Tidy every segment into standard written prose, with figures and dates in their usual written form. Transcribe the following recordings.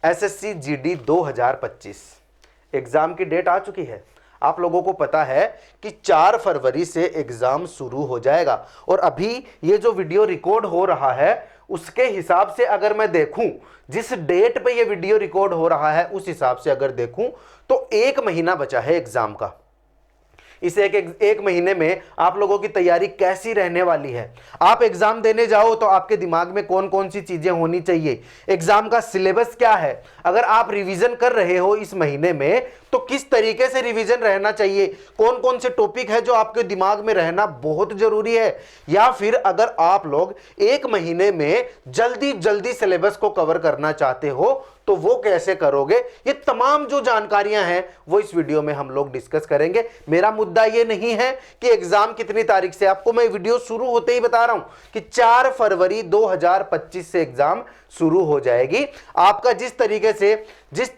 SSC GD 2025 exam की date आ चुकी है। आप लोगों को पता है कि 4 फरवरी से एग्जाम शुरू हो जाएगा और अभी ये जो वीडियो रिकॉर्ड हो रहा है उसके हिसाब से अगर मैं देखूं, जिस डेट पे ये वीडियो रिकॉर्ड हो रहा है उस हिसाब से अगर देखूं तो 1 महीना बचा है एग्जाम का। इस एक महीने में आप लोगों की तैयारी कैसी रहने वाली है। आप एग्जाम देने जाओ तो आपके दिमाग में कौन कौन सी चीजें होनी चाहिए, एग्जाम का सिलेबस क्या है, अगर आप रिवीजन कर रहे हो इस महीने में तो किस तरीके से रिवीजन रहना चाहिए, कौन कौन से टॉपिक है जो आपके दिमाग में रहना बहुत जरूरी है, या फिर अगर आप लोग 1 महीने में जल्दी जल्दी सिलेबस को कवर करना चाहते हो तो वो कैसे करोगे। ये तमाम जो जानकारियां हैं वो इस वीडियो में हम लोग डिस्कस करेंगे। मेरा मुद्दा ये नहीं है कि एग्जाम कितनी तारीख से, आपको मैं वीडियो शुरू होते ही बता रहा हूं कि 4 फरवरी 2025 से एग्जाम शुरू हो जाएगी। आपका जिस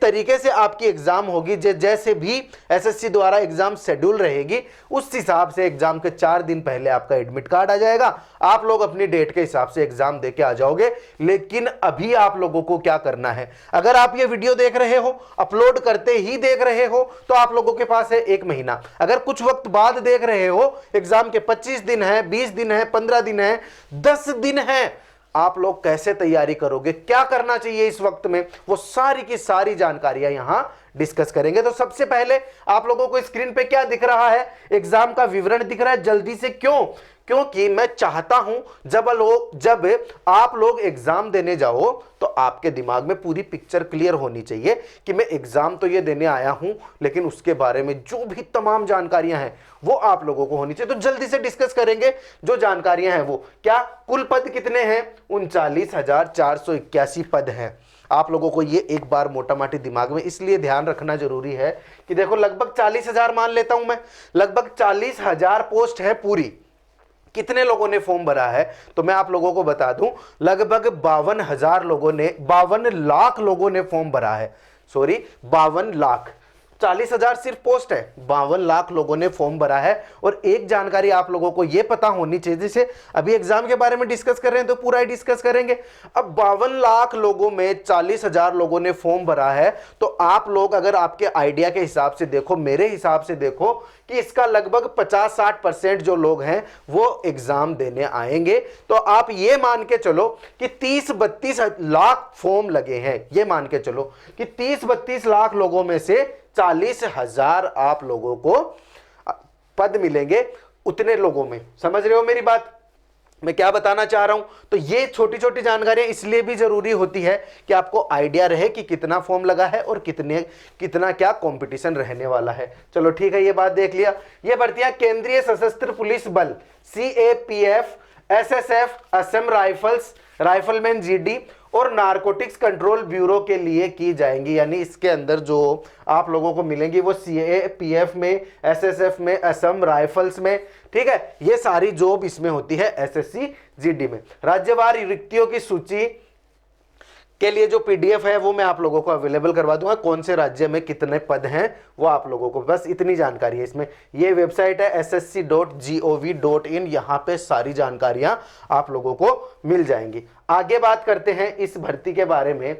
तरीके से आपकी एग्जाम होगी, जैसे भी एसएससी द्वारा एग्जाम शेड्यूल रहेगी उस हिसाब से एग्जाम के 4 दिन पहले आपका एडमिट कार्ड आ जाएगा। आप लोग अपनी डेट के हिसाब से एग्जाम देके आ जाओगे। लेकिन अभी आप लोगों को क्या करना है, अगर आप ये वीडियो देख रहे हो, अपलोड करते ही देख रहे हो तो आप लोगों के पास है 1 महीना। अगर कुछ वक्त बाद देख रहे हो, एग्जाम के 25 दिन है, 20 दिन है, 15 दिन है, 10 दिन है, आप लोग कैसे तैयारी करोगे, क्या करना चाहिए इस वक्त में, वो सारी की सारी जानकारियां यहां डिस्कस करेंगे। तो सबसे पहले आप लोगों को स्क्रीन पे क्या दिख रहा है, एग्जाम का विवरण दिख रहा है। जल्दी से क्योंकि मैं चाहता हूं जब आप लोग एग्जाम देने जाओ तो आपके दिमाग में पूरी पिक्चर क्लियर होनी चाहिए कि मैं एग्जाम तो ये देने आया हूं लेकिन उसके बारे में जो भी तमाम जानकारियां हैं वो आप लोगों को होनी चाहिए। तो जल्दी से डिस्कस करेंगे जो जानकारियां हैं वो क्या। कुल पद कितने हैं, 39,481 पद हैं। आप लोगों को ये एक बार मोटा माटी दिमाग में इसलिए ध्यान रखना जरूरी है कि देखो लगभग 40,000 मान लेता हूं मैं, लगभग 40,000 पोस्ट है पूरी। कितने लोगों ने फॉर्म भरा है तो मैं आप लोगों को बता दूं, लगभग 52 लाख लोगों ने फॉर्म भरा है। 52 लाख, 40,000 सिर्फ पोस्ट है, 52 लाख लोगों ने फॉर्म भरा है। और एक जानकारी आप लोगों को यह पता होनी चाहिए, जैसे अभी एग्जाम के बारे में डिस्कस कर रहे हैं तो पूरा ही डिस्कस करेंगे। अब 52 लाख लोगों में 40,000 लोगों ने फॉर्म भरा है तो आप लोग अगर आपके आइडिया के हिसाब से देखो, मेरे हिसाब से देखो कि इसका लगभग 50-60% जो लोग हैं वो एग्जाम देने आएंगे। तो आप ये मान के चलो कि 30-32 लाख फॉर्म लगे हैं, ये मान के चलो कि 30-32 लाख लोगों में से 40,000 आप लोगों को पद मिलेंगे। उतने लोगों में, समझ रहे हो मेरी बात, मैं क्या बताना चाह रहा हूं। तो ये छोटी छोटी जानकारियां इसलिए भी जरूरी होती है कि आपको आइडिया रहे कि कितना फॉर्म लगा है और कितना क्या कंपटीशन रहने वाला है। चलो ठीक है, ये बात देख लिया। ये भर्तियां केंद्रीय सशस्त्र पुलिस बल CAPF, SSF, Assam rifles, rifleman GD और नारकोटिक्स कंट्रोल ब्यूरो के लिए की जाएंगी। यानी इसके अंदर जो आप लोगों को मिलेंगी वो सीएपीएफ में, एसएसएफ में, असम राइफल्स में, ठीक है, ये सारी जॉब इसमें होती है एसएससी जीडी में। राज्यवार रिक्तियों की सूची के लिए जो पीडीएफ है वो मैं आप लोगों को अवेलेबल करवा दूंगा, कौन से राज्य में कितने पद हैं वो आप लोगों को, बस इतनी जानकारी है इसमें। ये वेबसाइट है ssc.gov.in, यहाँ पे सारी जानकारियां आप लोगों को मिल जाएंगी। आगे बात करते हैं इस भर्ती के बारे में।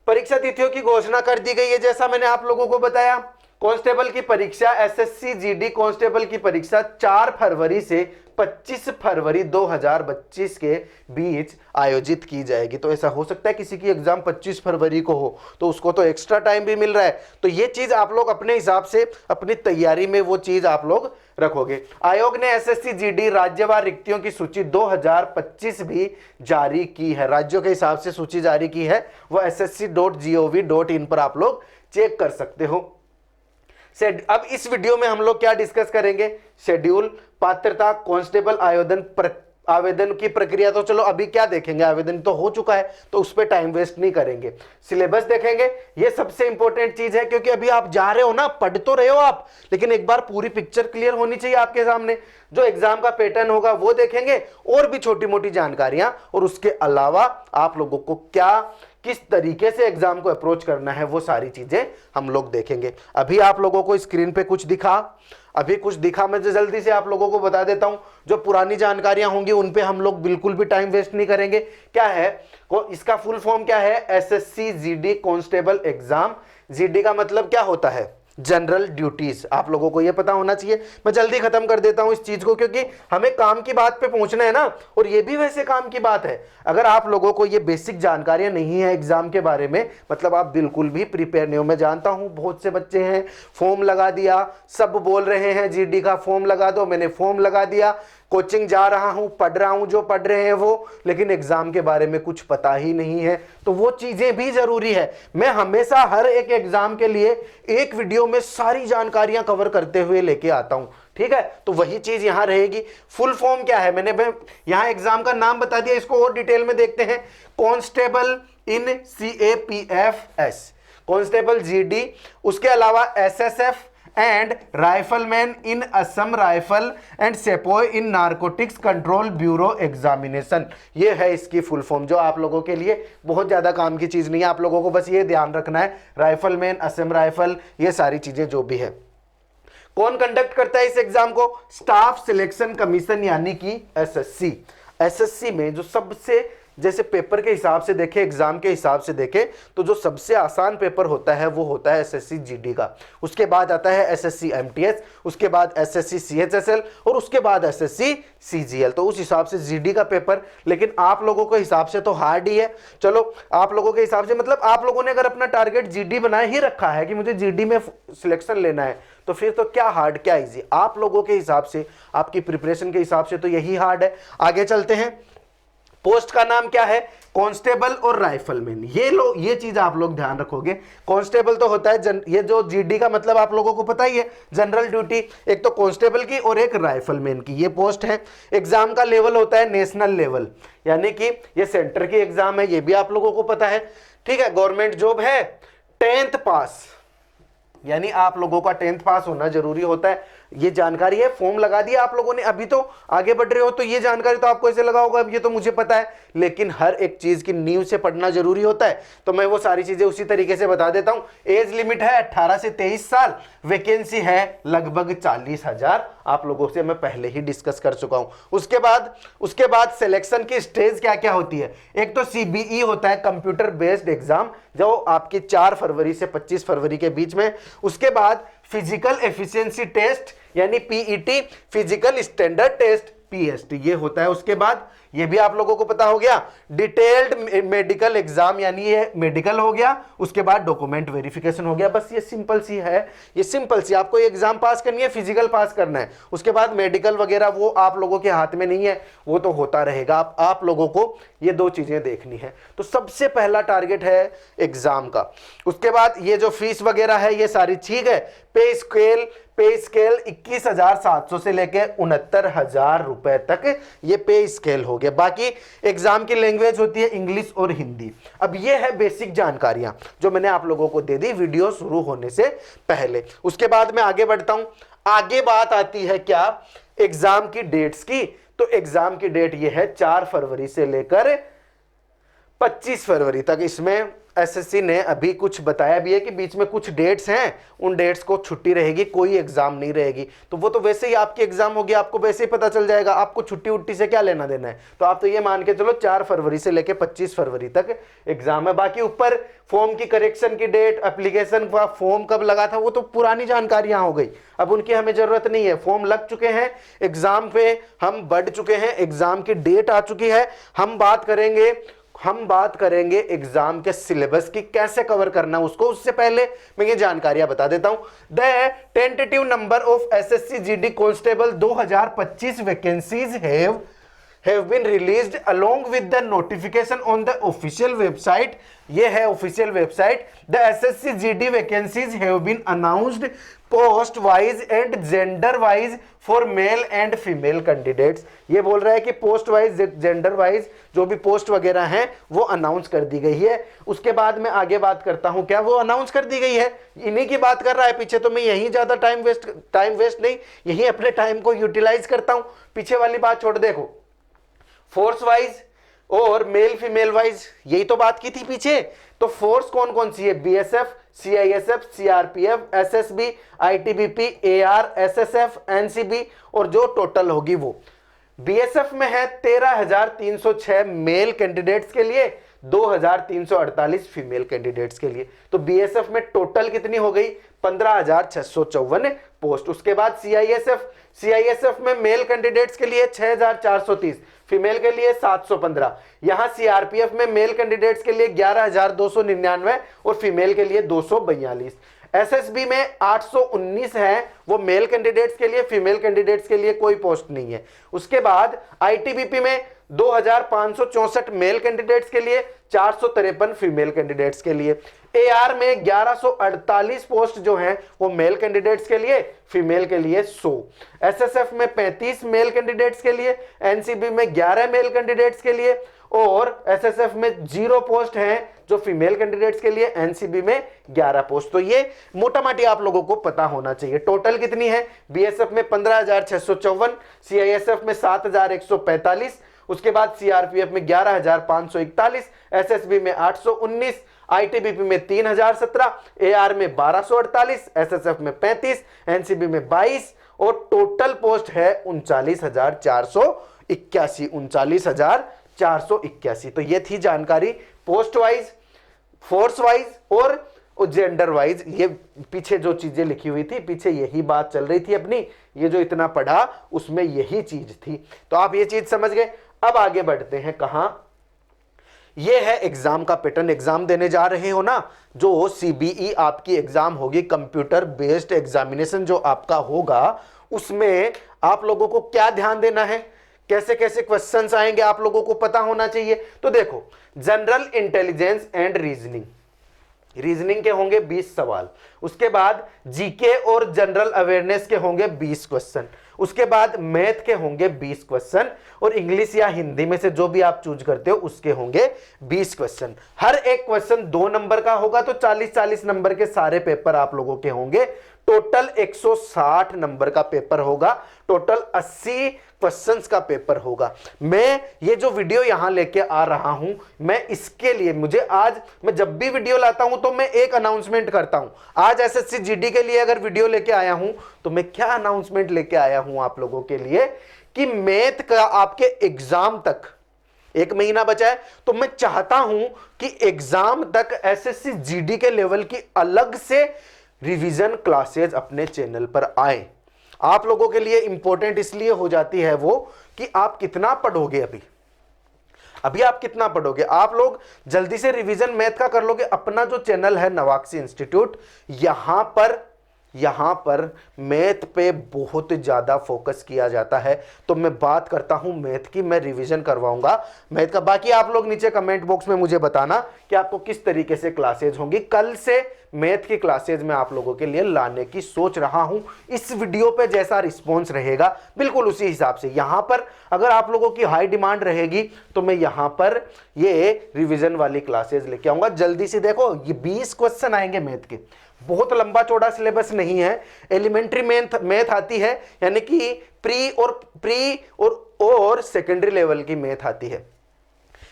परीक्षा तिथियों की घोषणा कर दी गई है, जैसा मैंने आप लोगों को बताया। कांस्टेबल की परीक्षा, एसएससी जीडी कांस्टेबल की परीक्षा 4 फरवरी से 25 फरवरी 2025 के बीच आयोजित की जाएगी। तो ऐसा हो सकता है किसी की एग्जाम 25 फरवरी को हो तो उसको तो एक्स्ट्रा टाइम भी मिल रहा है। तो ये चीज आप लोग अपने हिसाब से अपनी तैयारी में वो चीज आप लोग रखोगे। आयोग ने एसएससी जीडी राज्यवार रिक्तियों की सूची 2025 भी जारी की है, राज्यों के हिसाब से सूची जारी की है, वो ssc.gov.in पर आप लोग चेक कर सकते हो। अब इस वीडियो में हम लोग क्या डिस्कस करेंगे, शेड्यूल, पात्रता, कांस्टेबल आवेदन की प्रक्रिया। तो चलो अभी क्या देखेंगे, आवेदन तो हो चुका है तो उस पर टाइम वेस्ट नहीं करेंगे, सिलेबस देखेंगे। ये सबसे इंपॉर्टेंट चीज है क्योंकि अभी आप जा रहे हो ना, पढ़ तो रहे हो आप, लेकिन एक बार पूरी पिक्चर क्लियर होनी चाहिए आपके सामने। जो एग्जाम का पैटर्न होगा वो देखेंगे और भी छोटी मोटी जानकारियां, और उसके अलावा आप लोगों को क्या किस तरीके से एग्जाम को अप्रोच करना है, वो सारी चीजें हम लोग देखेंगे। अभी आप लोगों को स्क्रीन पे कुछ दिखा, मैं तो जल्दी से आप लोगों को बता देता हूं। जो पुरानी जानकारियां होंगी उन पे हम लोग बिल्कुल भी टाइम वेस्ट नहीं करेंगे। क्या है इसका फुल फॉर्म क्या है? SSC GD constable exam. GD का मतलब क्या होता है? General duties. आप लोगों को यह पता होना चाहिए। मैं जल्दी खत्म कर देता हूं इस चीज को, क्योंकि हमें काम की बात पे पहुंचना है ना, और ये भी वैसे काम की बात है। अगर आप लोगों को ये बेसिक जानकारियां नहीं है एग्जाम के बारे में, मतलब आप बिल्कुल भी प्रिपेयर नहीं हो। मैं जानता हूं बहुत से बच्चे हैं, फॉर्म लगा दिया, सब बोल रहे हैं जीडी का फॉर्म लगा दो, मैंने फॉर्म लगा दिया, कोचिंग जा रहा हूं, पढ़ रहा हूं जो पढ़ रहे हैं वो, लेकिन एग्जाम के बारे में कुछ पता ही नहीं है। तो वो चीजें भी जरूरी है। मैं हमेशा हर एक एग्जाम के लिए एक वीडियो में सारी जानकारियां कवर करते हुए लेके आता हूं, ठीक है? तो वही चीज यहां रहेगी। फुल फॉर्म क्या है? मैंने यहां एग्जाम का नाम बता दिया, इसको और डिटेल में देखते हैं। Constable in CAPFS, constable GD, उसके अलावा SSF and rifleman in Assam rifle and sepoy in narcotics control bureau examination. ये है इसकी फुल फॉर्म, जो आप लोगों के लिए बहुत ज्यादा काम की चीज नहीं है। आप लोगों को बस ये ध्यान रखना है, राइफलमैन, असम राइफल, ये सारी चीजें जो भी है। कौन कंडक्ट करता है इस एग्जाम को? स्टाफ सिलेक्शन कमीशन, यानी कि SSC। SSC में जो सबसे, जैसे पेपर के हिसाब से देखें, एग्जाम के हिसाब से देखें, तो जो सबसे आसान पेपर होता है वो होता है SSC GD का। उसके बाद आता है SSC MTS, उसके बाद SSC CHSL और उसके बाद SSC CGL। तो उस हिसाब से GD का पेपर, लेकिन आप लोगों के हिसाब से तो हार्ड ही है। चलो आप लोगों के हिसाब से, मतलब आप लोगों ने अगर अपना टारगेट GD बनाए ही रखा है कि मुझे GD में सिलेक्शन लेना है, तो फिर तो क्या हार्ड क्या इजी? आप लोगों के हिसाब से, आपकी प्रिपरेशन के हिसाब से तो यही हार्ड है। आगे चलते हैं। पोस्ट का नाम क्या है? कांस्टेबल और राइफलमैन। ये चीज आप लोग ध्यान रखोगे। कांस्टेबल तो होता है ये जो जीडी का मतलब आप लोगों को पता ही है, जनरल ड्यूटी। एक तो कांस्टेबल की और एक राइफलमैन की, ये पोस्ट है। एग्जाम का लेवल होता है नेशनल लेवल, यानी कि ये सेंटर की एग्जाम है, ये भी आप लोगों को पता है, ठीक है? गवर्नमेंट जॉब है, 10th पास, यानी आप लोगों का 10th पास होना जरूरी होता है। ये जानकारी है, फॉर्म लगा दिया आप लोगों ने, अभी तो आगे बढ़ रहे हो, तो ये जानकारी तो आपको ऐसे लगा होगा अब ये तो मुझे पता है, लेकिन हर एक चीज की नींव से पढ़ना जरूरी होता है। तो मैं वो सारी चीजें उसी तरीके से बता देता हूं। एज लिमिट है 18 से 23 साल, वैकेंसी है लगभग 40,000। आप लोगों से मैं पहले ही डिस्कस कर चुका हूं। उसके बाद सिलेक्शन की स्टेज क्या क्या होती है? एक तो CBE होता है, कंप्यूटर बेस्ड एग्जाम, जो आपकी 4 फरवरी से 25 फरवरी के बीच में। उसके बाद फिजिकल एफिशिएंसी टेस्ट, यानी PET, physical standard test, PST, ये होता है। उसके बाद ये भी आप लोगों को पता हो गया, डिटेल्ड मेडिकल एग्जाम, यानी ये मेडिकल हो गया। उसके बाद डॉक्यूमेंट वेरिफिकेशन हो गया। बस ये सिंपल सी है, ये सिंपल सी, आपको ये एग्जाम पास करनी है, फिजिकल पास करना है। उसके बाद मेडिकल वगैरह वो आप लोगों के हाथ में नहीं है, वो तो होता रहेगा। आप लोगों को ये 2 चीजें देखनी है। तो सबसे पहला टारगेट है एग्जाम का। उसके बाद ये जो फीस वगैरह है ये सारी ठीक है। पे स्केल 21,700 से लेके 69,000 रुपए तक ये पे स्केल हो गया। बाकी एग्जाम की लैंग्वेज होती है इंग्लिश और हिंदी। अब ये है बेसिक जानकारियां जो मैंने आप लोगों को दे दी वीडियो शुरू होने से पहले। उसके बाद मैं आगे बढ़ता हूं। आगे बात आती है क्या? एग्जाम की डेट्स की। तो एग्जाम की डेट ये है 4 फरवरी से लेकर 25 फरवरी तक। इसमें SSC ने अभी कुछ बताया भी है कि बीच में कुछ डेट्स हैं, उन डेट्स को छुट्टी रहेगी, कोई एग्जाम नहीं रहेगी। तो वो तो वैसे ही आपकी एग्जाम होगी, आपको वैसे ही पता चल जाएगा, आपको छुट्टी उट्टी से क्या लेना देना है। तो आप तो ये मान के चलो 4 फरवरी से लेके 25 फरवरी तक एग्जाम है। बाकी ऊपर फॉर्म की करेक्शन की डेट, एप्लीकेशन का फॉर्म कब लगा था, वो तो पुरानी जानकारियां हो गई, अब उनकी हमें जरूरत नहीं है। फॉर्म लग चुके हैं, एग्जाम पे हम बढ़ चुके हैं, एग्जाम की डेट आ चुकी है। हम बात करेंगे एग्जाम के सिलेबस की, कैसे कवर करना उसको। उससे पहले मैं ये जानकारियां बता देता हूं। The tentative number of SSC GD constable 2025 vacancies have been released along with the notification on the official website. ये है official website. The SSC GD vacancies have been announced post wise and gender wise for male and female candidates। ये बोल रहा है कि post wise gender wise जो भी post वगैरह हैं वो अनाउंस कर दी गई है। उसके बाद मैं आगे बात करता हूं, क्या वो अनाउंस कर दी गई है, इन्हीं की बात कर रहा है पीछे। तो मैं यहीं ज्यादा टाइम वेस्ट नहीं, यहीं अपने टाइम को यूटिलाइज करता हूं। पीछे वाली बात छोड़, देखो फोर्स वाइज और मेल फीमेल वाइज यही तो बात की थी पीछे। तो फोर्स कौन कौन सी है, BSF, CISF, CRPF, SSB, ITBP, AR, SSF, NCB, और जो टोटल होगी वो। बीएसएफ में है 13,306 मेल कैंडिडेट्स के लिए, 2,348 फीमेल कैंडिडेट्स के लिए। तो बीएसएफ में टोटल कितनी हो गई, 15,654 पोस्ट। उसके बाद सीआईएसएफ में मेल कैंडिडेट्स के लिए 6,430, फीमेल के लिए 715। यहां सीआरपीएफ में मेल कैंडिडेट्स के लिए 11,299 और फीमेल के लिए 242। एसएसबी में 819 है, वो मेल कैंडिडेट्स के लिए, फीमेल कैंडिडेट्स के लिए कोई पोस्ट नहीं है। उसके बाद आईटीबीपी में 2,564 मेल कैंडिडेट्स के लिए, 453 फीमेल कैंडिडेट्स के लिए। एआर में 1148 पोस्ट जो हैं वो मेल कैंडिडेट्स के लिए, फीमेल के लिए 100। एसएसएफ में 35 मेल कैंडिडेट्स के लिए, एनसीबी में 11 मेल कैंडिडेट्स के लिए, और एसएसएफ में 0 पोस्ट हैं जो फीमेल कैंडिडेट्स के लिए, एनसीबी में 11 पोस्ट। तो ये मोटा माटी आप लोगों को पता होना चाहिए। टोटल कितनी है, बीएसएफ में 15,654, सीआईएसएफ में 7,145, उसके बाद सीआरपीएफ में 11,541, एसएसबी में 819, आईटीबीपी में 3,017, एआर में 1,248, एसएसएफ में 35, एनसीबी में 22, और टोटल पोस्ट है 39,481, 39,481। तो ये थी जानकारी पोस्ट वाइज, फोर्स वाइज और जेंडर वाइज। ये पीछे जो चीजें लिखी हुई थी, पीछे यही बात चल रही थी अपनी, ये जो इतना पढ़ा उसमें यही चीज थी। तो आप ये चीज समझ गए। अब आगे बढ़ते हैं, कहां, ये है एग्जाम का पैटर्न। एग्जाम देने जा रहे हो ना, जो सीबीई आपकी एग्जाम होगी, कंप्यूटर बेस्ड एग्जामिनेशन जो आपका होगा, उसमें आप लोगों को क्या ध्यान देना है, कैसे कैसे क्वेश्चंस आएंगे आप लोगों को पता होना चाहिए। तो देखो, general intelligence and reasoning, reasoning के होंगे 20 सवाल। उसके बाद जीके और जनरल अवेयरनेस के होंगे 20 क्वेश्चन। उसके बाद मैथ के होंगे 20 क्वेश्चन, और इंग्लिश या हिंदी में से जो भी आप चूज करते हो उसके होंगे 20 क्वेश्चन। हर एक क्वेश्चन 2 नंबर का होगा, तो 40-40 नंबर के सारे पेपर आप लोगों के होंगे। टोटल 160 नंबर का पेपर होगा, टोटल 80 क्वेश्चंस का पेपर होगा। मैं ये जो वीडियो यहां लेके आ रहा हूं, मैं इसके लिए, मुझे आज, मैं जब भी वीडियो लाता हूं तो मैं एक अनाउंसमेंट करता हूं। आज एसएससी जीडी के लिए अगर वीडियो लेके आया हूं तो मैं क्या अनाउंसमेंट लेके आया हूं आप लोगों के लिए, कि मैथ का आपके एग्जाम तक 1 महीना बचा है, तो मैं चाहता हूं कि एग्जाम तक एसएससी जीडी के लेवल की अलग से रिवीजन क्लासेस अपने चैनल पर आए। आप लोगों के लिए इंपॉर्टेंट इसलिए हो जाती है वो, कि आप कितना पढ़ोगे। अभी आप कितना पढ़ोगे, आप लोग जल्दी से रिवीजन मैथ का कर लोगे। अपना जो चैनल है नवाक्सी इंस्टीट्यूट, यहां पर मैथ पे बहुत ज्यादा फोकस किया जाता है। तो मैं बात करता हूं मैथ की, मैं रिवीजन करवाऊंगा मैथ का। बाकी आप लोग नीचे कमेंट बॉक्स में मुझे बताना कि आपको किस तरीके से क्लासेज होंगी। कल से मैथ की क्लासेज में आप लोगों के लिए लाने की सोच रहा हूं। इस वीडियो पे जैसा रिस्पॉन्स रहेगा बिल्कुल उसी हिसाब से, यहां पर अगर आप लोगों की हाई डिमांड रहेगी तो मैं यहां पर ये रिवीजन वाली क्लासेज लेके आऊंगा। जल्दी से देखो, ये 20 क्वेश्चन आएंगे मैथ के, बहुत लंबा चौड़ा सिलेबस नहीं है। एलिमेंट्री मैथ आती है, यानी कि प्री और सेकेंडरी लेवल की मैथ आती है।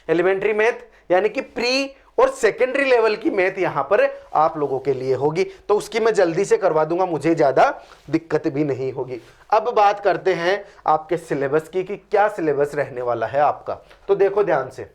एलिमेंट्री मैथ यानी कि प्री और सेकेंडरी लेवल की मैथ यहां पर आप लोगों के लिए होगी, तो उसकी मैं जल्दी से करवा दूंगा, मुझे ज्यादा दिक्कत भी नहीं होगी। अब बात करते हैं आपके सिलेबस की, कि क्या सिलेबस रहने वाला है आपका। तो देखो ध्यान से,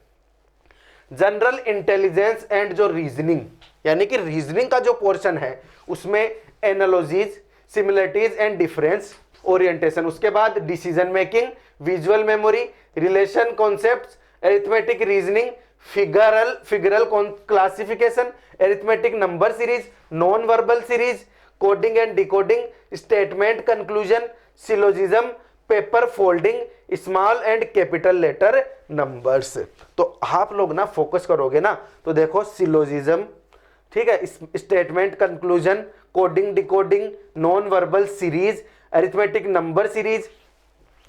जनरल इंटेलिजेंस एंड जो रीजनिंग, यानी कि रीजनिंग का जो पोर्शन है उसमें analogies, similarities and difference, orientation, उसके बाद decision making, visual memory, relation concepts, arithmetic reasoning, figural classification, arithmetic number series, non verbal series, coding and decoding, statement conclusion, syllogism, paper folding, small and capital letter numbers. तो आप लोग ना focus करोगे ना, तो देखो सिलोजिज्म, ठीक है, statement conclusion, coding decoding, non verbal series, arithmetic number series,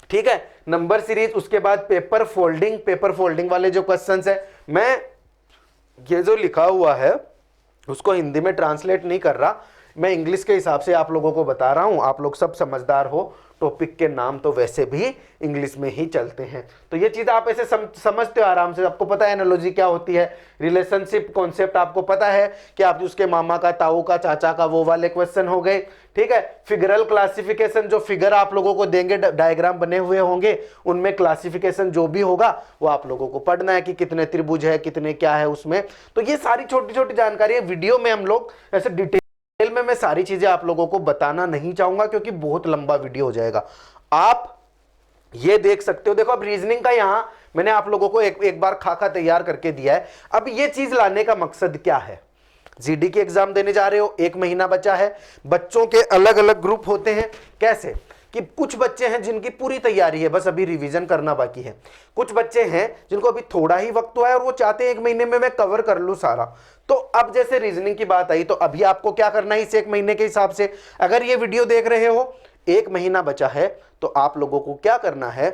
ठीक है, नंबर सीरीज, उसके बाद पेपर फोल्डिंग वाले जो क्वेश्चंस है, मैं ये जो लिखा हुआ है उसको हिंदी में ट्रांसलेट नहीं कर रहा, मैं इंग्लिश के हिसाब से आप लोगों को बता रहा हूं, आप लोग सब समझदार हो, टॉपिक के नाम तो वैसे भी इंग्लिश में ही चलते हैं। तो ये चीज आप ऐसे समझते हो आराम से, आपको पता है एनालॉजी क्या होती है, रिलेशनशिप कॉन्सेप्ट आपको पता है कि आप उसके मामा का, ताऊ का, चाचा का, वो वाले क्वेश्चन हो गए। ठीक है, फिगरल क्लासिफिकेशन, जो फिगर आप लोगों को देंगे, डायग्राम बने हुए होंगे, उनमें क्लासिफिकेशन जो भी होगा वो आप लोगों को पढ़ना है कि कितने त्रिभुज है, कितने क्या है उसमें। तो ये सारी छोटी छोटी जानकारी है, वीडियो में हम लोग ऐसे डिटेल में मैं सारी चीजें आप लोगों को बताना नहीं चाहूंगा क्योंकि बहुत लंबा वीडियो हो जाएगा। आप ये देख सकते हो, देखो अब रीजनिंग का यहां मैंने आप लोगों को एक बार खाका तैयार करके दिया है। अब ये चीज लाने का मकसद क्या है, जीडी की एग्जाम देने जा रहे हो, 1 महीना बचा है, बच्चों के अलग अलग ग्रुप होते हैं। कैसे कि कुछ बच्चे हैं जिनकी पूरी तैयारी है, बस अभी रिवीजन करना बाकी है। कुछ बच्चे हैं जिनको अभी थोड़ा ही वक्त हुआ है और वो चाहते हैं 1 महीने में मैं कवर कर लूं सारा। तो अब जैसे रीजनिंग की बात आई, तो अभी आपको क्या करना है इस 1 महीने के हिसाब से, अगर ये वीडियो देख रहे हो 1 महीना बचा है, तो आप लोगों को क्या करना है,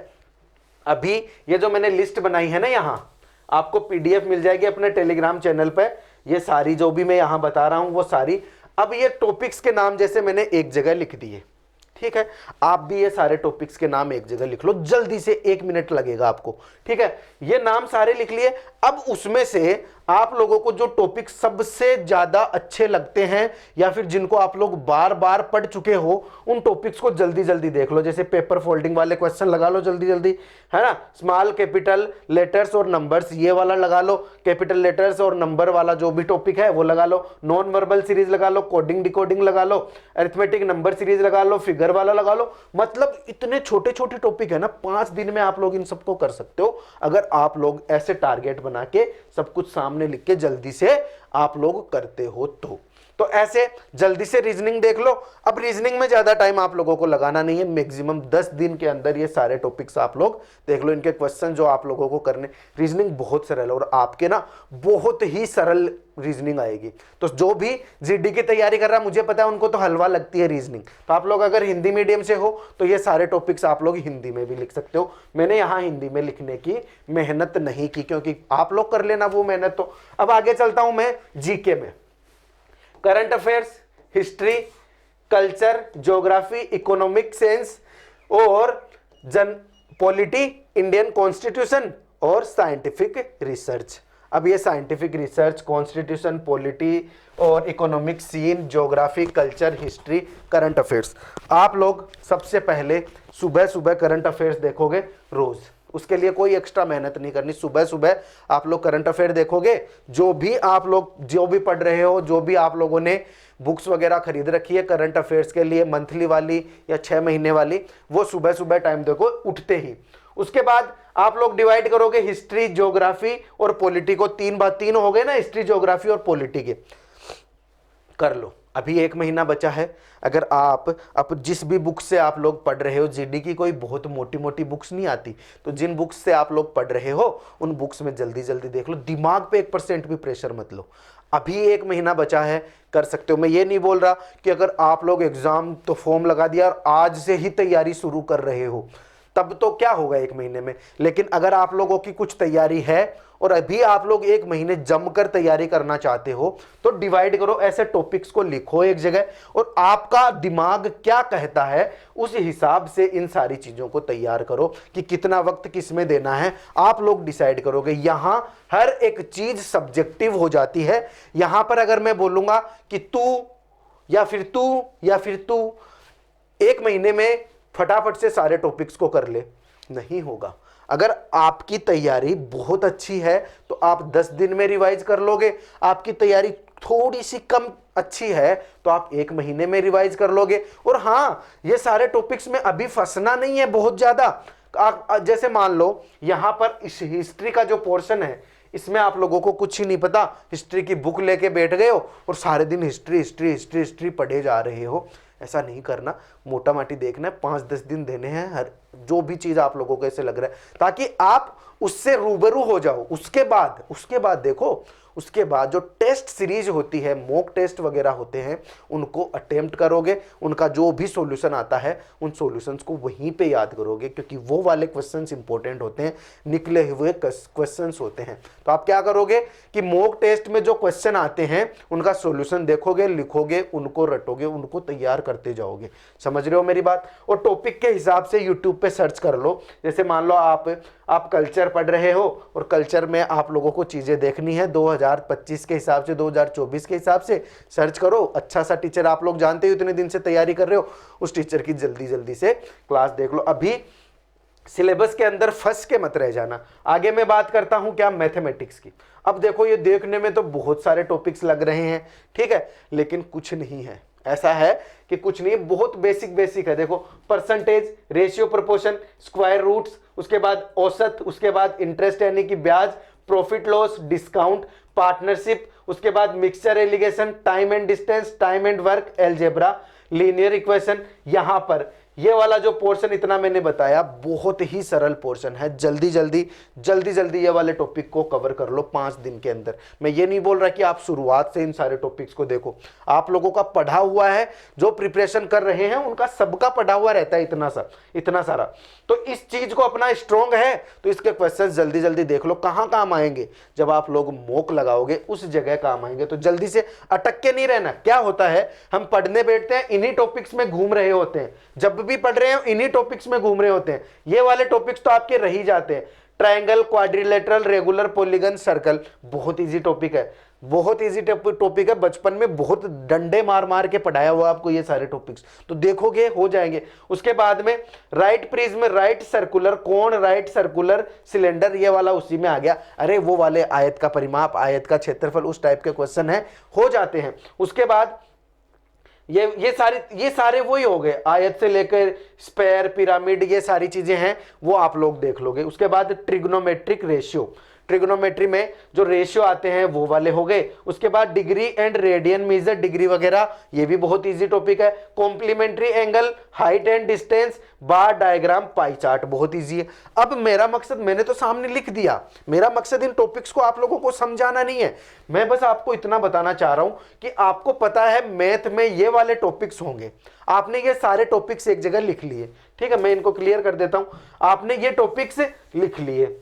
अभी ये जो मैंने लिस्ट बनाई है ना, यहां आपको पीडीएफ मिल जाएगी अपने टेलीग्राम चैनल पे, ये सारी जो भी मैं यहां बता रहा हूं वो सारी। अब ये टॉपिक्स के नाम जैसे मैंने एक जगह लिख दिए, ठीक है, आप भी ये सारे टॉपिक्स के नाम एक जगह लिख लो, जल्दी से 1 मिनट लगेगा आपको। ठीक है, ये नाम सारे लिख लिए। अब उसमें से आप लोगों को जो टॉपिक सबसे ज्यादा अच्छे लगते हैं या फिर जिनको आप लोग बार बार पढ़ चुके हो, उन टॉपिक्स को जल्दी जल्दी देख लो। जैसे पेपर फोल्डिंग वाले क्वेश्चन लगा लो जल्दी जल्दी, है ना, स्मॉल कैपिटल लेटर्स और नंबर्स ये वाला लगा लो, कैपिटल लेटर्स और नंबर वाला जो भी टॉपिक है वो लगा लो, नॉन वर्बल सीरीज लगा लो, कोडिंग डिकोडिंग लगा लो, अरिथमेटिक नंबर सीरीज लगा लो, फिगर वाला लगा लो। मतलब इतने छोटे छोटे टॉपिक है ना, 5 दिन में आप लोग इन सबको कर सकते हो, अगर आप लोग ऐसे टारगेट बना के सब कुछ सामने लिख के जल्दी से आप लोग करते हो तो ऐसे जल्दी से रीजनिंग देख लो। अब रीजनिंग में ज्यादा टाइम आप लोगों को लगाना नहीं है, मैक्सिमम 10 दिन के अंदर ये सारे टॉपिक्स आप लोग देख लो, इनके क्वेश्चन जो आप लोगों को करने। रीजनिंग बहुत सरल है और आपके ना बहुत ही सरल रीजनिंग आएगी। तो जो भी जीडी की तैयारी कर रहा है, मुझे पता है उनको तो हलवा लगती है रीजनिंग, तो आप लोग अगर हिंदी मीडियम से हो तो ये सारे टॉपिक्स आप लोग हिंदी में भी लिख सकते हो। मैंने यहाँ हिंदी में लिखने की मेहनत नहीं की क्योंकि आप लोग कर लेना वो मेहनत। तो अब आगे चलता हूं मैं जीके में, current affairs, history, culture, geography, economic sense और पॉलिटी, इंडियन कॉन्स्टिट्यूशन और साइंटिफिक रिसर्च। अब ये साइंटिफिक रिसर्च, कॉन्स्टिट्यूशन, पॉलिटी और economic scene, geography, culture, history, current affairs, आप लोग सबसे पहले सुबह सुबह करंट अफेयर्स देखोगे रोज। उसके लिए कोई एक्स्ट्रा मेहनत नहीं करनी, सुबह सुबह आप लोग करंट अफेयर देखोगे। जो भी आप लोग जो भी पढ़ रहे हो, जो भी आप लोगों ने बुक्स वगैरह खरीद रखी है करंट अफेयर्स के लिए, मंथली वाली या 6 महीने वाली, वो सुबह सुबह टाइम देखो उठते ही। उसके बाद आप लोग डिवाइड करोगे हिस्ट्री, ज्योग्राफी और पॉलिटी को, 3 हो गए ना, हिस्ट्री, ज्योग्राफी और पॉलिटी के कर लो। अभी 1 महीना बचा है। अगर आप जिस भी बुक से आप लोग पढ़ रहे हो, जीडी की कोई बहुत मोटी मोटी बुक्स नहीं आती, तो जिन बुक्स से आप लोग पढ़ रहे हो उन बुक्स में जल्दी जल्दी देख लो, दिमाग पे 1% भी प्रेशर मत लो। अभी 1 महीना बचा है, कर सकते हो। मैं ये नहीं बोल रहा कि अगर आप लोग एग्जाम तो फॉर्म लगा दिया और आज से ही तैयारी शुरू कर रहे हो तब तो क्या होगा 1 महीने में, लेकिन अगर आप लोगों की कुछ तैयारी है और अभी आप लोग 1 महीने जमकर तैयारी करना चाहते हो तो डिवाइड करो, ऐसे टॉपिक्स को लिखो एक जगह और आपका दिमाग क्या कहता है उस हिसाब से इन सारी चीजों को तैयार करो कि कितना वक्त किस में देना है, आप लोग डिसाइड करोगे। यहां हर एक चीज सब्जेक्टिव हो जाती है। यहां पर अगर मैं बोलूंगा कि तू या फिर तू या फिर तू 1 महीने में फटाफट से सारे टॉपिक्स को कर ले, नहीं होगा। अगर आपकी तैयारी बहुत अच्छी है तो आप 10 दिन में रिवाइज कर लोगे, आपकी तैयारी थोड़ी सी कम अच्छी है तो आप 1 महीने में रिवाइज कर लोगे। और हाँ, ये सारे टॉपिक्स में अभी फंसना नहीं है बहुत ज्यादा। जैसे मान लो यहां पर इस हिस्ट्री का जो पोर्शन है इसमें आप लोगों को कुछ ही नहीं पता, हिस्ट्री की बुक लेके बैठ गए हो और सारे दिन हिस्ट्री हिस्ट्री हिस्ट्री हिस्ट्री पढ़े जा रहे हो। ऐसा नहीं करना, मोटा माटी देखना है, 5-10 दिन देने हैं हर जो भी चीज आप लोगों को ऐसे लग रहा है, ताकि आप उससे रूबरू हो जाओ। उसके बाद देखो उसके बाद जो टेस्ट सीरीज होती है, मॉक टेस्ट वगैरह होते हैं, उनको अटेम्प्ट करोगे, उनका जो भी सॉल्यूशन आता है उन सॉल्यूशंस को वहीं पे याद करोगे, क्योंकि वो वाले क्वेश्चंस इंपॉर्टेंट होते हैं, निकले हुए क्वेश्चंस होते हैं। तो आप क्या करोगे कि मॉक टेस्ट में जो क्वेश्चन आते हैं उनका सॉल्यूशन देखोगे, लिखोगे, उनको रटोगे, उनको तैयार करते जाओगे। समझ रहे हो मेरी बात? और टॉपिक के हिसाब से यूट्यूब पे सर्च कर लो। जैसे मान लो आप कल्चर पढ़ रहे हो और कल्चर में आप लोगों को चीजें देखनी है 2025 के हिसाब से, 2024 के हिसाब से सर्च करो। अच्छा सा टीचर आप लोग जानते हो, इतने दिन से तैयारी कर रहे हो, उस टीचर की जल्दी जल्दी से क्लास देख लो। अभी सिलेबस के अंदर फंस के मत रह जाना। आगे मैं बात करता हूं क्या, मैथमेटिक्स की। अब देखो ये देखने में तो बहुत सारे टॉपिक्स लग रहे हैं, ठीक है, लेकिन कुछ नहीं है, ऐसा है कि कुछ नहीं, बहुत बेसिक है। देखो percentage, ratio, proportion, square roots, उसके बाद औसत, उसके बाद इंटरेस्ट यानी कि ब्याज, प्रॉफिट लॉस, डिस्काउंट, पार्टनरशिप, उसके बाद mixture allegation, time and distance, time and work, algebra, linear equation. यहां पर ये वाला जो पोर्शन इतना मैंने बताया बहुत ही सरल पोर्शन है। जल्दी जल्दी ये वाले टॉपिक को कवर कर लो 5 दिन के अंदर। मैं ये नहीं बोल रहा कि आप शुरुआत से इन सारे टॉपिक्स को देखो, आप लोगों का पढ़ा हुआ है, जो प्रिपरेशन कर रहे हैं उनका सबका पढ़ा हुआ रहता है इतना सारा। तो इस चीज को अपना स्ट्रॉन्ग है तो इसके क्वेश्चन जल्दी देख लो। कहां काम आएंगे? जब आप लोग मॉक लगाओगे उस जगह काम आएंगे। तो जल्दी से अटक के नहीं रहना। क्या होता है, हम पढ़ने बैठते हैं, इन्हीं टॉपिक्स में घूम रहे होते हैं, जब भी पढ़ रहे हैं इन्हीं टॉपिक्स में घूम रहे होते हैं, ये वाले टॉपिक्स तो आपके रह ही जाते हैं। Triangle, quadrilateral, regular, polygon, circle, बहुत इजी टॉपिक है, बहुत इजी टॉपिक है। बचपन में बहुत डंडे मार के पढ़ाया हुआ आपको ये सारे टॉपिक्स, तो देखोगे हो जाएंगे। उसके बाद में राइट प्रिज्म, राइट सर्कुलर कोण, राइट सर्कुलर सिलेंडर, ये वाला उसी में आ गया। अरे वो वाले आयत का परिमाप, आयत का क्षेत्रफल, उस टाइप के क्वेश्चन है, हो जाते हैं। उसके बाद ये सारे वही हो गए, आयत से लेकर स्पेयर, पिरामिड, ये सारी चीजें हैं, वो आप लोग देख लोगे। उसके बाद ट्रिग्नोमेट्रिक रेशियो, ट्रिग्नोमेट्री में जो रेशियो आते हैं वो वाले हो गए। उसके बाद degree and radian measure, degree वगैरह, ये भी बहुत इजी टॉपिक है। Complementary angle, height and distance, bar diagram, pie chart, बहुत इजी है। अब मेरा मकसद, मैंने तो सामने लिख दिया, मेरा मकसद इन टॉपिक्स को आप लोगों को समझाना नहीं है। मैं बस आपको इतना बताना चाह रहा हूं कि आपको पता है मैथ में ये वाले टॉपिक्स होंगे, आपने ये सारे टॉपिक्स एक जगह लिख लिए, ठीक है। मैं इनको क्लियर कर देता हूं, आपने ये टॉपिक्स लिख लिए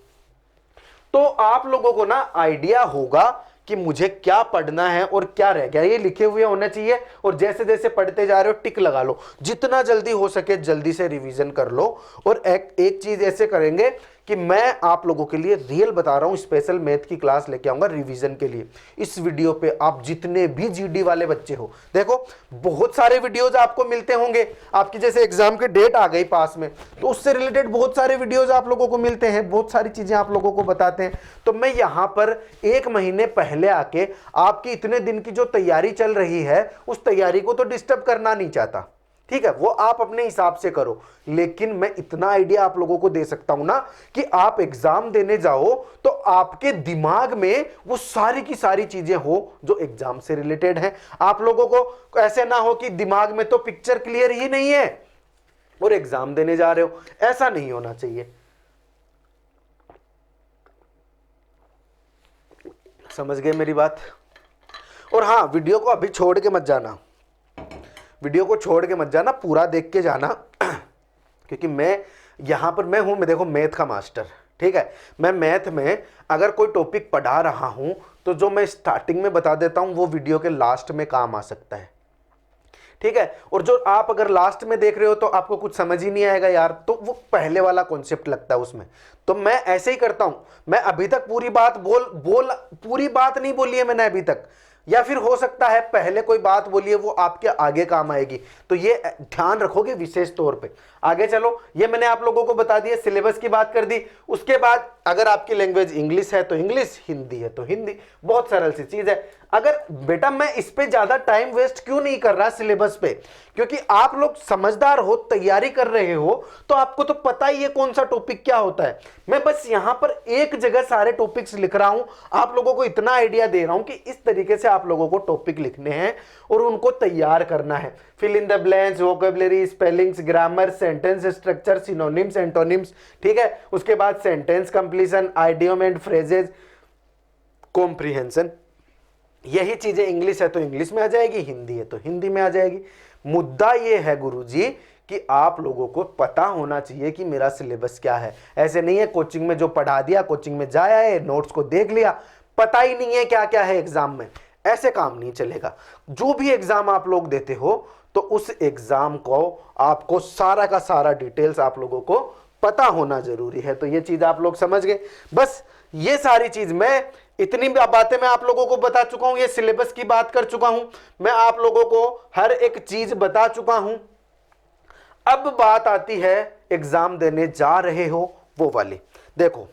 तो आप लोगों को ना आइडिया होगा कि मुझे क्या पढ़ना है और क्या रह गया, ये लिखे हुए होने चाहिए। और जैसे जैसे पढ़ते जा रहे हो टिक लगा लो, जितना जल्दी हो सके जल्दी से रिवीजन कर लो। और एक चीज ऐसे करेंगे कि मैं आप लोगों के लिए रियल बता रहा हूं, स्पेशल मैथ की क्लास लेके आऊंगा रिवीजन के लिए। इस वीडियो पे आप जितने भी जीडी वाले बच्चे हो, देखो बहुत सारे वीडियोज आपको मिलते होंगे, आपकी जैसे एग्जाम की डेट आ गई पास में तो उससे रिलेटेड बहुत सारे वीडियोज आप लोगों को मिलते हैं, बहुत सारी चीजें आप लोगों को बताते हैं। तो मैं यहां पर 1 महीने पहले आके आपकी इतने दिन की जो तैयारी चल रही है उस तैयारी को तो डिस्टर्ब करना नहीं चाहता, ठीक है, वो आप अपने हिसाब से करो। लेकिन मैं इतना आइडिया आप लोगों को दे सकता हूं ना कि आप एग्जाम देने जाओ तो आपके दिमाग में वो सारी की सारी चीजें हो जो एग्जाम से रिलेटेड हैं। आप लोगों को ऐसे ना हो कि दिमाग में तो पिक्चर क्लियर ही नहीं है और एग्जाम देने जा रहे हो, ऐसा नहीं होना चाहिए। समझ गए मेरी बात? और हाँ, वीडियो को अभी छोड़ के मत जाना, वीडियो को छोड़ के मत जाना, पूरा देख के जाना क्योंकि मैं यहां पर मैं हूं, मैं देखो मैथ का मास्टर, ठीक है। मैं मैथ में अगर कोई टॉपिक पढ़ा रहा हूं तो जो मैं स्टार्टिंग में बता देता हूं वो वीडियो के लास्ट में काम आ सकता है, ठीक है। और जो आप अगर लास्ट में देख रहे हो तो आपको कुछ समझ ही नहीं आएगा यार, तो वो पहले वाला कॉन्सेप्ट लगता है उसमें। तो मैं ऐसे ही करता हूं, मैं अभी तक पूरी बात पूरी बात नहीं बोली है मैंने अभी तक, या फिर हो सकता है पहले कोई बात बोलिए वो आपके आगे काम आएगी, तो ये ध्यान रखोगे विशेष तौर पे। आगे चलो, ये मैंने आप लोगों को बता दिया, सिलेबस की बात कर दी। उसके बाद अगर आपकी लैंग्वेज इंग्लिश है तो इंग्लिश, हिंदी है तो हिंदी, बहुत सरल सी चीज है। अगर बेटा मैं इस पे ज्यादा टाइम वेस्ट क्यों नहीं कर रहा सिलेबस पे, क्योंकि आप लोग समझदार हो, तैयारी कर रहे हो, तो आपको तो पता ही है कौन सा टॉपिक क्या होता है। मैं बस यहां पर एक जगह सारे टॉपिक्स लिख रहा हूं, आप लोगों को इतना आइडिया दे रहा हूं कि इस तरीके से आप लोगों को टॉपिक लिखने हैं और उनको तैयार करना है। Fill in the blanks, vocabulary, spellings, grammar, sentence structure, synonyms, antonyms, ठीक है। उसके बाद sentence completion, idiom and phrases, comprehension. यही चीजें इंग्लिश है तो इंग्लिश में आ जाएगी, हिंदी है तो हिंदी में आ जाएगी। मुद्दा ये है गुरुजी कि आप लोगों को पता होना चाहिए कि मेरा सिलेबस क्या है। ऐसे नहीं है कोचिंग में जो पढ़ा दिया, कोचिंग में जाया है, नोट्स को देख लिया, पता ही नहीं है क्या क्या है एग्जाम में। ऐसे काम नहीं चलेगा। जो भी एग्जाम आप लोग देते हो तो उस एग्जाम को आपको सारा का सारा डिटेल्स आप लोगों को पता होना जरूरी है। तो ये चीज आप लोग समझ गए। बस ये सारी चीज इतनी बातें मैं आप लोगों को बता चुका हूं। ये सिलेबस की बात कर चुका हूं, मैं आप लोगों को हर एक चीज बता चुका हूं। अब बात आती है एग्जाम देने जा रहे हो वो वाली। देखो,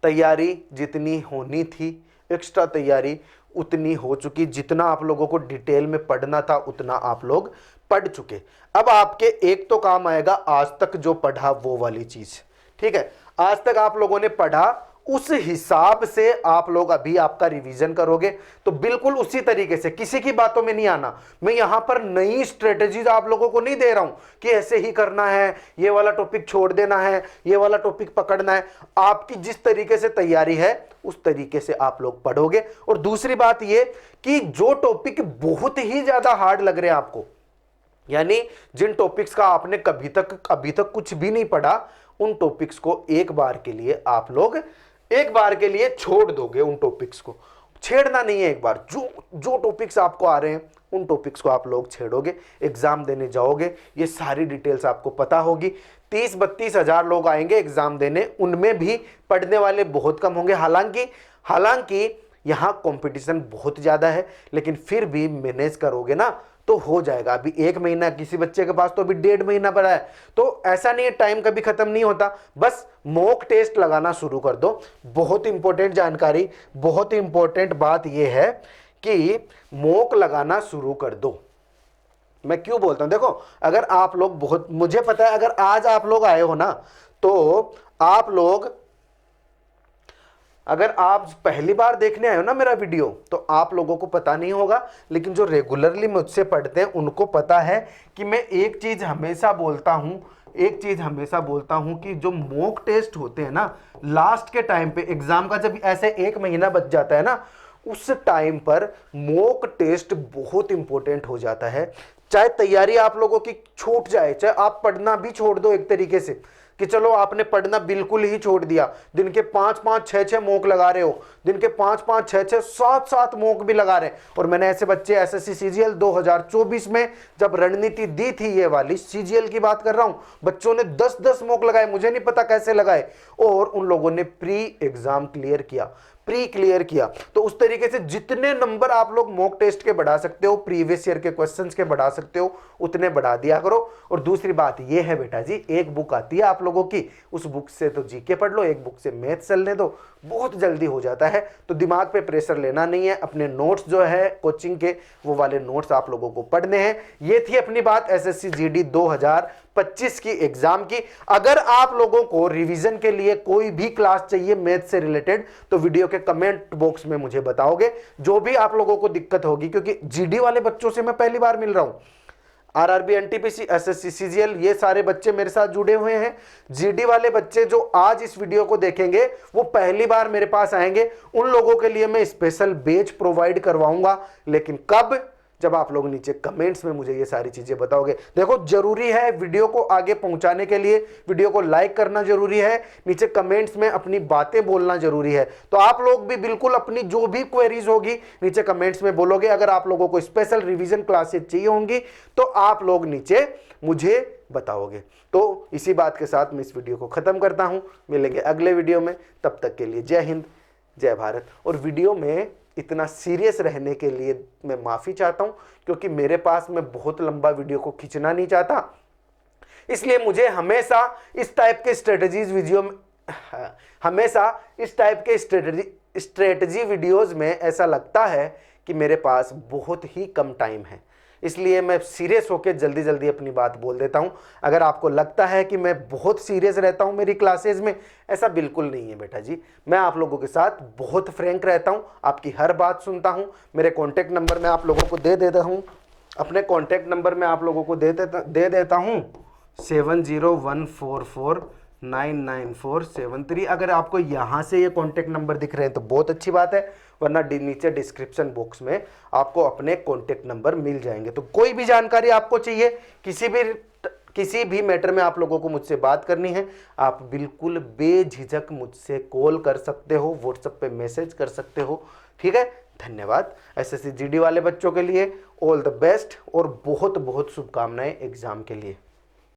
तैयारी जितनी होनी थी, एक्स्ट्रा तैयारी उतनी हो चुकी। जितना आप लोगों को डिटेल में पढ़ना था उतना आप लोग पढ़ चुके। अब आपके एक तो काम आएगा आज तक जो पढ़ा वो वाली चीज। ठीक है, आज तक आप लोगों ने पढ़ा, उस हिसाब से आप लोग अभी आपका रिवीजन करोगे तो बिल्कुल उसी तरीके से, किसी की बातों में नहीं आना। मैं यहां पर नई स्ट्रेटेजीज आप लोगों को नहीं दे रहा हूं कि ऐसे ही करना है, ये वाला टॉपिक छोड़ देना है, ये वाला टॉपिक पकड़ना है। आपकी जिस तरीके से तैयारी है उस तरीके से आप लोग पढ़ोगे। और दूसरी बात ये कि जो टॉपिक बहुत ही ज्यादा हार्ड लग रहे हैं आपको, यानी जिन टॉपिक्स का आपने अभी तक कुछ भी नहीं पढ़ा, उन टॉपिक्स को एक बार के लिए आप लोग छोड़ दोगे। उन टॉपिक्स को छेड़ना नहीं है। एक बार जो टॉपिक्स आपको आ रहे हैं उन टॉपिक्स को आप लोग छेड़ोगे, एग्जाम देने जाओगे, ये सारी डिटेल्स आपको पता होगी। 30-32 हजार लोग आएंगे एग्जाम देने, उनमें भी पढ़ने वाले बहुत कम होंगे। हालांकि यहां कंपटीशन बहुत ज्यादा है, लेकिन फिर भी मैनेज करोगे ना तो हो जाएगा। अभी 1 महीना, किसी बच्चे के पास तो अभी 1.5 महीना पड़ा है, तो ऐसा नहीं है, टाइम कभी खत्म नहीं होता। बस मॉक टेस्ट लगाना शुरू कर दो। बहुत इंपॉर्टेंट जानकारी, बहुत इंपॉर्टेंट बात यह है कि मॉक लगाना शुरू कर दो। मैं क्यों बोलता हूं, देखो, अगर आप लोग मुझे पता है, अगर आज आप लोग आए हो ना, तो अगर आप पहली बार देखने आए हो ना मेरा वीडियो, तो आप लोगों को पता नहीं होगा, लेकिन जो रेगुलरली मुझसे पढ़ते हैं उनको पता है कि मैं एक चीज हमेशा बोलता हूं कि जो मॉक टेस्ट होते हैं ना, लास्ट के टाइम पे एग्जाम का जब ऐसे 1 महीना बच जाता है ना, उस टाइम पर मॉक टेस्ट बहुत इंपॉर्टेंट हो जाता है। चाहे तैयारी आप लोगों की छूट जाए, चाहे आप पढ़ना भी छोड़ दो एक तरीके से, कि चलो आपने पढ़ना बिल्कुल ही छोड़ दिया, दिन के 5-5, 6-6 मॉक लगा रहे हो, दिन के 5-5, 6-6, 7-7 मॉक भी लगा रहे हैं। और मैंने ऐसे बच्चे एसएससी सीजीएल 2024 में जब रणनीति दी थी, ये वाली सीजीएल की बात कर रहा हूं, बच्चों ने 10-10 मॉक लगाए, मुझे नहीं पता कैसे लगाए, और उन लोगों ने प्री एग्जाम क्लियर किया। तो उस तरीके से जितने नंबर आप लोग मॉक टेस्ट के बढ़ा सकते हो, प्रीवियस ईयर के क्वेश्चंस के बढ़ा सकते हो, उतने बढ़ा दिया करो। और दूसरी बात ये है बेटा जी, एक बुक आती है आप लोगों की, उस बुक से तो जीके पढ़ लो, एक बुक से मैथ चलने दो, बहुत जल्दी हो जाता है। तो दिमाग पे प्रेशर लेना नहीं है। अपने नोट्स जो है कोचिंग के, वो वाले नोट्स आप लोगों को पढ़ने हैं। ये थी अपनी बात एसएससी जीडी 2025 की एग्जाम की। अगर आप लोगों को रिवीजन के लिए कोई भी क्लास चाहिए मैथ से रिलेटेड, तो वीडियो के कमेंट बॉक्स में मुझे बताओगे, जो भी आप लोगों को दिक्कत होगी, क्योंकि जीडी वाले बच्चों से मैं पहली बार मिल रहा हूं। आरआरबी, एनटीपीसी, एसएससी सीजीएल, ये सारे बच्चे मेरे साथ जुड़े हुए हैं। जीडी वाले बच्चे जो आज इस वीडियो को देखेंगे वो पहली बार मेरे पास आएंगे, उन लोगों के लिए मैं स्पेशल बैच प्रोवाइड करवाऊंगा। लेकिन कब? जब आप लोग नीचे कमेंट्स में मुझे ये सारी चीजें बताओगे। देखो, जरूरी है वीडियो को आगे पहुंचाने के लिए, वीडियो को लाइक करना जरूरी है, नीचे कमेंट्स में अपनी बातें बोलना जरूरी है। तो आप लोग भी बिल्कुल अपनी जो भी क्वेरीज होगी नीचे कमेंट्स में बोलोगे। अगर आप लोगों को स्पेशल रिवीजन क्लासेस चाहिए होंगी तो आप लोग नीचे मुझे बताओगे। तो इसी बात के साथ मैं इस वीडियो को खत्म करता हूं। मिलेंगे अगले वीडियो में, तब तक के लिए जय हिंद, जय भारत। और वीडियो में इतना सीरियस रहने के लिए मैं माफी चाहता हूं, क्योंकि मेरे पास मैं बहुत लंबा वीडियो को खींचना नहीं चाहता, इसलिए मुझे हमेशा इस टाइप के स्ट्रेटजी वीडियोस में ऐसा लगता है कि मेरे पास बहुत ही कम टाइम है, इसलिए मैं सीरियस होकर जल्दी जल्दी अपनी बात बोल देता हूं। अगर आपको लगता है कि मैं बहुत सीरियस रहता हूं मेरी क्लासेस में, ऐसा बिल्कुल नहीं है बेटा जी। मैं आप लोगों के साथ बहुत फ्रैंक रहता हूं, आपकी हर बात सुनता हूं। मेरे कॉन्टैक्ट नंबर मैं आप लोगों को दे देता हूं, अपने कॉन्टैक्ट नंबर मैं आप लोगों को दे देता हूं 70144 99473। अगर आपको यहाँ से ये कॉन्टेक्ट नंबर दिख रहे हैं तो बहुत अच्छी बात है, वरना नीचे डिस्क्रिप्शन बॉक्स में आपको अपने कॉन्टेक्ट नंबर मिल जाएंगे। तो कोई भी जानकारी आपको चाहिए, किसी भी मैटर में आप लोगों को मुझसे बात करनी है, आप बिल्कुल बेझिझक मुझसे कॉल कर सकते हो, व्हाट्सएप पे मैसेज कर सकते हो। ठीक है, धन्यवाद। एसएससी जीडी वाले बच्चों के लिए ऑल द बेस्ट और बहुत बहुत शुभकामनाएं एग्जाम के लिए।